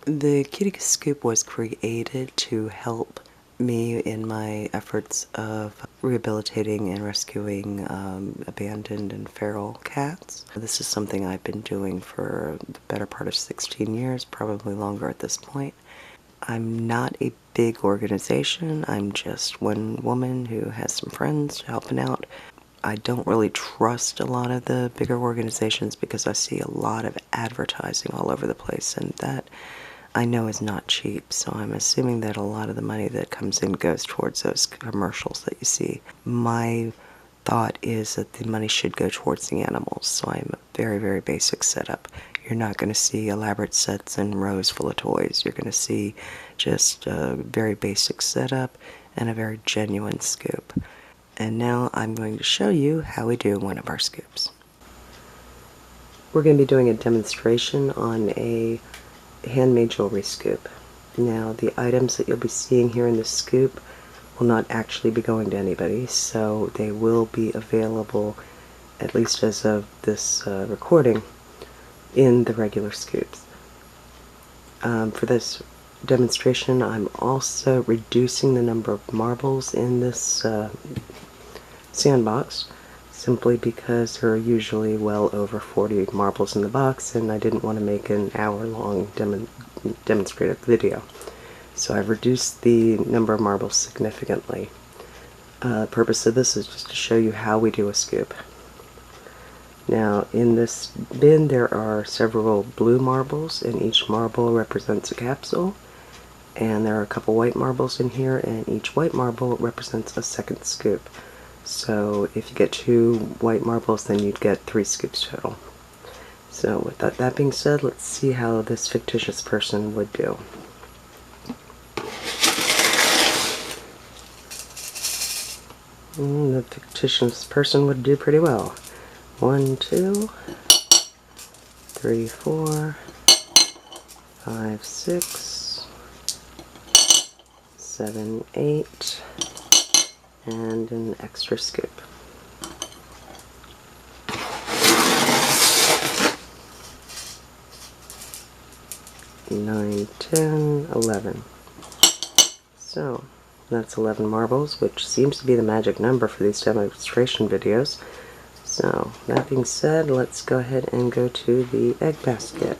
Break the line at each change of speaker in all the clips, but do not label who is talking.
The kitty scoop was created to help me in my efforts of rehabilitating and rescuing abandoned and feral cats. This is something I've been doing for the better part of 16 years, probably longer at this point. I'm not a big organization. I'm just one woman who has some friends helping out. I don't really trust a lot of the bigger organizations because I see a lot of advertising all over the place, and that I know is not cheap, so I'm assuming that a lot of the money that comes in goes towards those commercials that you see. My thought is that the money should go towards the animals, so I'm a very, very basic setup. You're not going to see elaborate sets and rows full of toys. You're going to see just a very basic setup and a very genuine scoop. And now I'm going to show you how we do one of our scoops. We're going to be doing a demonstration on a handmade jewelry scoop. Now, the items that you'll be seeing here in the scoop will not actually be going to anybody, so they will be available, at least as of this recording, in the regular scoops. For this demonstration, I'm also reducing the number of marbles in this sandbox, simply because there are usually well over 40 marbles in the box, and I didn't want to make an hour-long demonstrative video. So I've reduced the number of marbles significantly. The purpose of this is just to show you how we do a scoop. Now, in this bin there are several blue marbles, and each marble represents a capsule. And there are a couple white marbles in here, and each white marble represents a second scoop. So if you get 2 white marbles, then you'd get 3 scoops total. So with that being said, let's see how this fictitious person would do. The fictitious person would do pretty well. 1, 2, 3, 4, 5, 6, 7, 8, and an extra scoop. 9, 10, 11. So that's 11 marbles, which seems to be the magic number for these demonstration videos. So that being said, let's go ahead and go to the egg basket.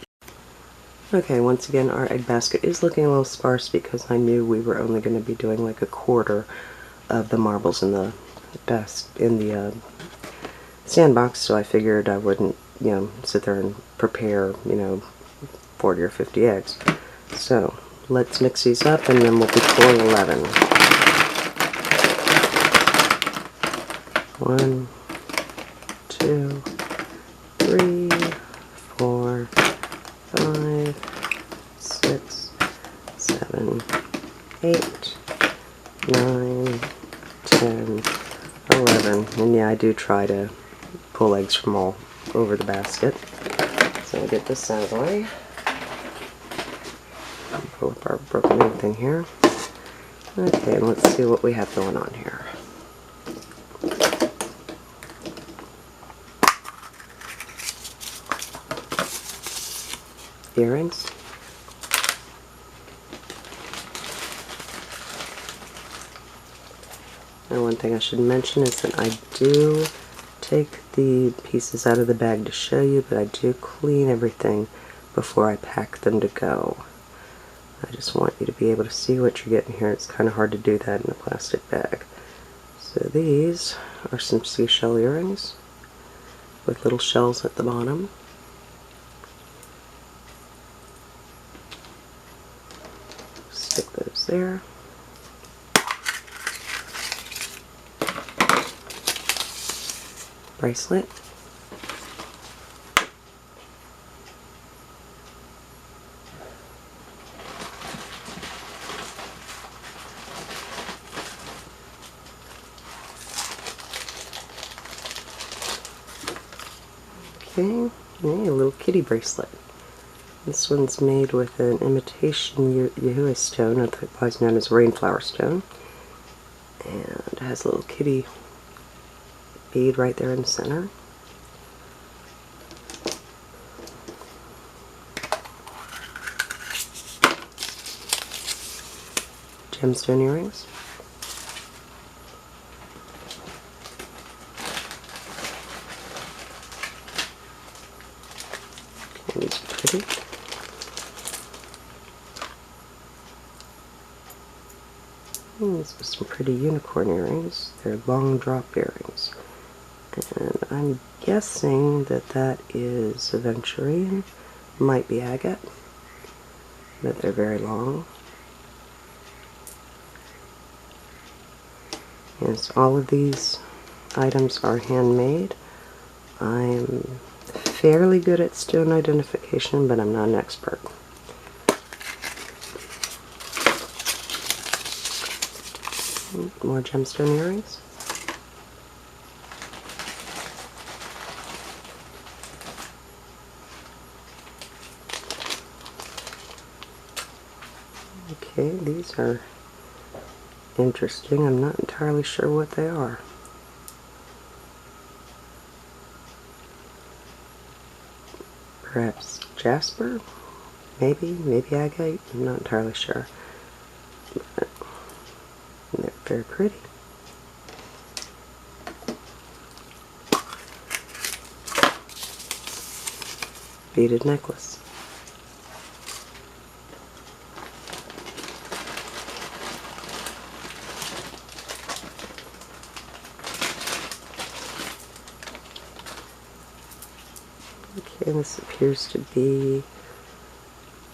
Okay, once again, our egg basket is looking a little sparse because I knew we were only going to be doing like a quarter of the marbles in the sandbox, so I figured I wouldn't, sit there and prepare, 40 or 50 eggs. So let's mix these up, and then we'll be pouring 11. 1, 2, 3, 4, 5, 6, 7, 8, 9, 10, 11. And yeah, I do try to pull eggs from all over the basket. So I'll get this out of the way. Pull up our broken egg thing here. Okay, and let's see what we have going on here. Earrings. And one thing I should mention is that I do take the pieces out of the bag to show you, but I do clean everything before I pack them to go. I just want you to be able to see what you're getting here. It's kind of hard to do that in a plastic bag. So these are some seashell earrings with little shells at the bottom. Stick those there. Bracelet. Okay, a little kitty bracelet. This one's made with an imitation Yahui stone, otherwise known as rainflower stone. And it has a little kitty bead right there in the center. gemstone earrings. Okay, these are pretty. These are some pretty unicorn earrings. They're long drop earrings. And I'm guessing that that is aventurine. Might be agate. But they're very long. Yes, all of these items are handmade. I'm fairly good at stone identification, but I'm not an expert. More gemstone earrings. Okay, these are interesting. I'm not entirely sure what they are. Perhaps jasper? Maybe agate? I'm not entirely sure. But they're very pretty. Beaded necklace. Okay, this appears to be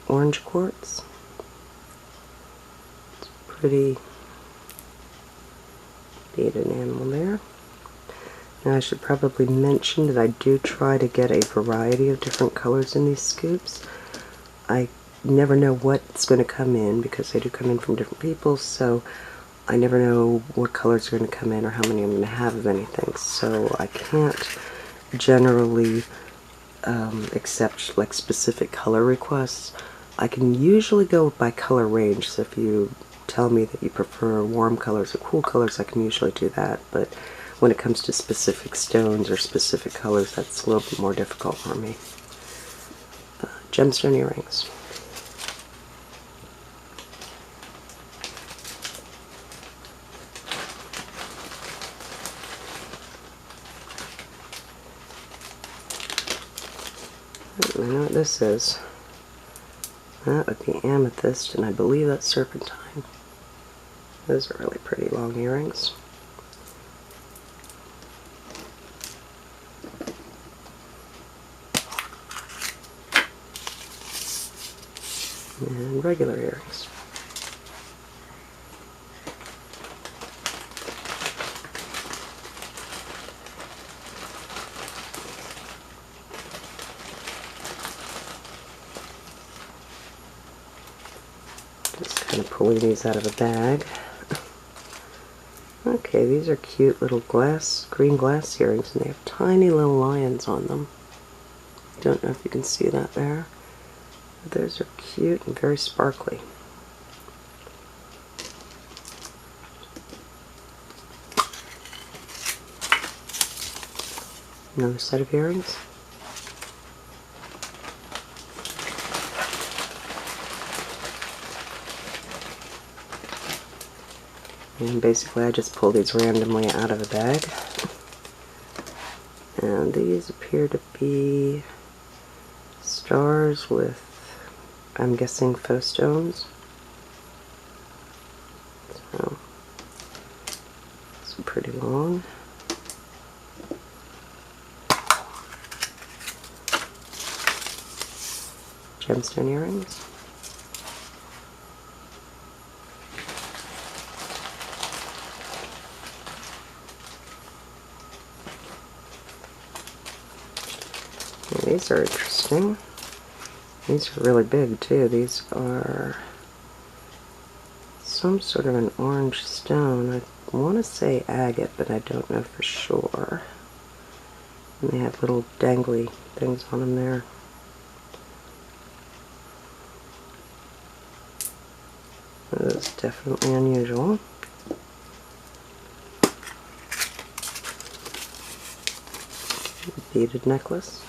orange quartz. It's pretty beaded enamel there. Now I should probably mention that I do try to get a variety of different colors in these scoops. I never know what's going to come in because they do come in from different people, so I never know what colors are going to come in or how many I'm going to have of anything. So I can't generally accept like specific color requests. I can usually go by color range, so if you tell me that you prefer warm colors or cool colors, I can usually do that, but when it comes to specific stones or specific colors, that's a little bit more difficult for me. Gemstone earrings. I know what this is. That would be amethyst, and I believe that's serpentine. Those are really pretty long earrings. And regular earrings. Just kind of pulling these out of a bag. Okay, these are cute little green glass earrings, and they have tiny little lions on them. Don't know if you can see that there. But those are cute and very sparkly. Another set of earrings. And basically I just pull these randomly out of a bag. And these appear to be stars with, I'm guessing, faux stones. So, it's pretty long. Gemstone earrings. These are interesting. These are really big too. These are some sort of an orange stone. I want to say agate, but I don't know for sure. And they have little dangly things on them there. That's definitely unusual. Beaded necklace.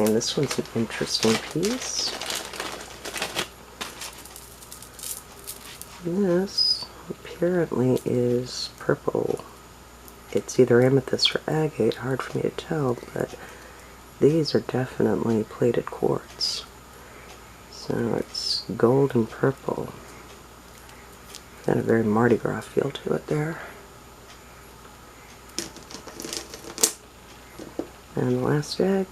Okay, this one's an interesting piece. This apparently is purple. It's either amethyst or agate, hard for me to tell, but these are definitely plated quartz. So it's gold and purple. Got a very Mardi Gras feel to it there. And the last egg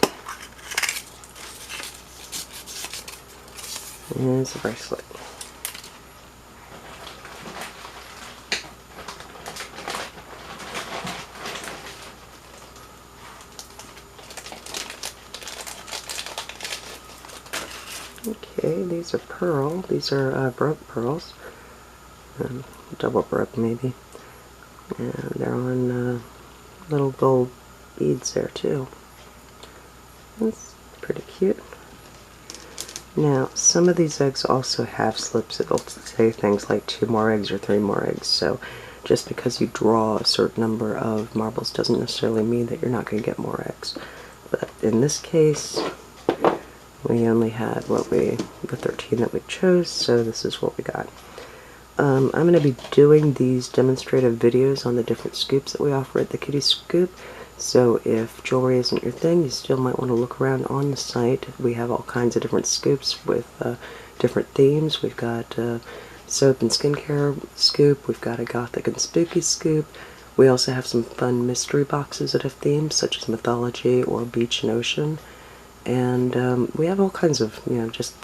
is a bracelet. Okay, these are pearl. These are broke pearls. Double broke maybe. And they're on little gold beads there too. That's pretty cute. Now, some of these eggs also have slips. It'll say things like 2 more eggs or 3 more eggs. So just because you draw a certain number of marbles doesn't necessarily mean that you're not going to get more eggs. But in this case, we only had the 13 that we chose, so this is what we got. I'm going to be doing these demonstrative videos on the different scoops that we offer at the Kitty Scoop. So if jewelry isn't your thing, you still might want to look around on the site. We have all kinds of different scoops with different themes. We've got soap and skincare scoop. We've got a gothic and spooky scoop. We also have some fun mystery boxes that have themes, such as mythology or beach and ocean. And we have all kinds of, just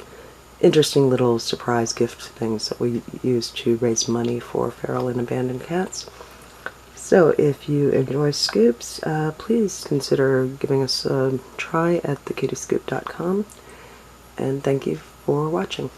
interesting little surprise gift things that we use to raise money for feral and abandoned cats. So if you enjoy scoops, please consider giving us a try at thekittyscoop.com, and thank you for watching.